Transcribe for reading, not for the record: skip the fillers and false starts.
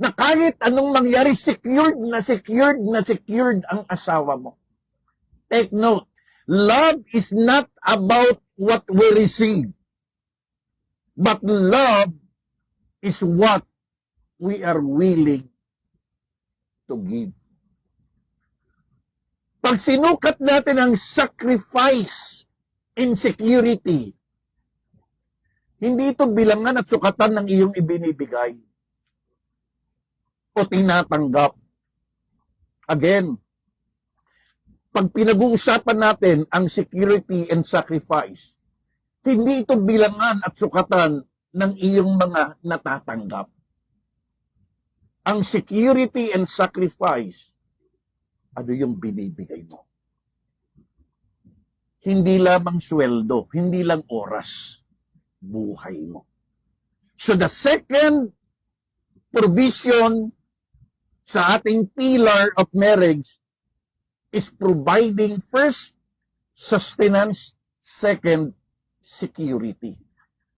na kahit anong mangyari, secured ang asawa mo. Take note, love is not about what we receive, but love is what we are willing to give. Pag sinukat natin ang sacrifice in security, hindi ito bilangan at sukatan ng iyong ibinibigay o tinatanggap. Again, pag pinag-uusapan natin ang security and sacrifice, hindi ito bilangan at sukatan ng iyong mga natatanggap. Ang security and sacrifice, ano yung binibigay mo? Hindi lamang sweldo, hindi lang oras, buhay mo. So the second provision sa ating pillar of marriage is providing first, sustenance, second, security.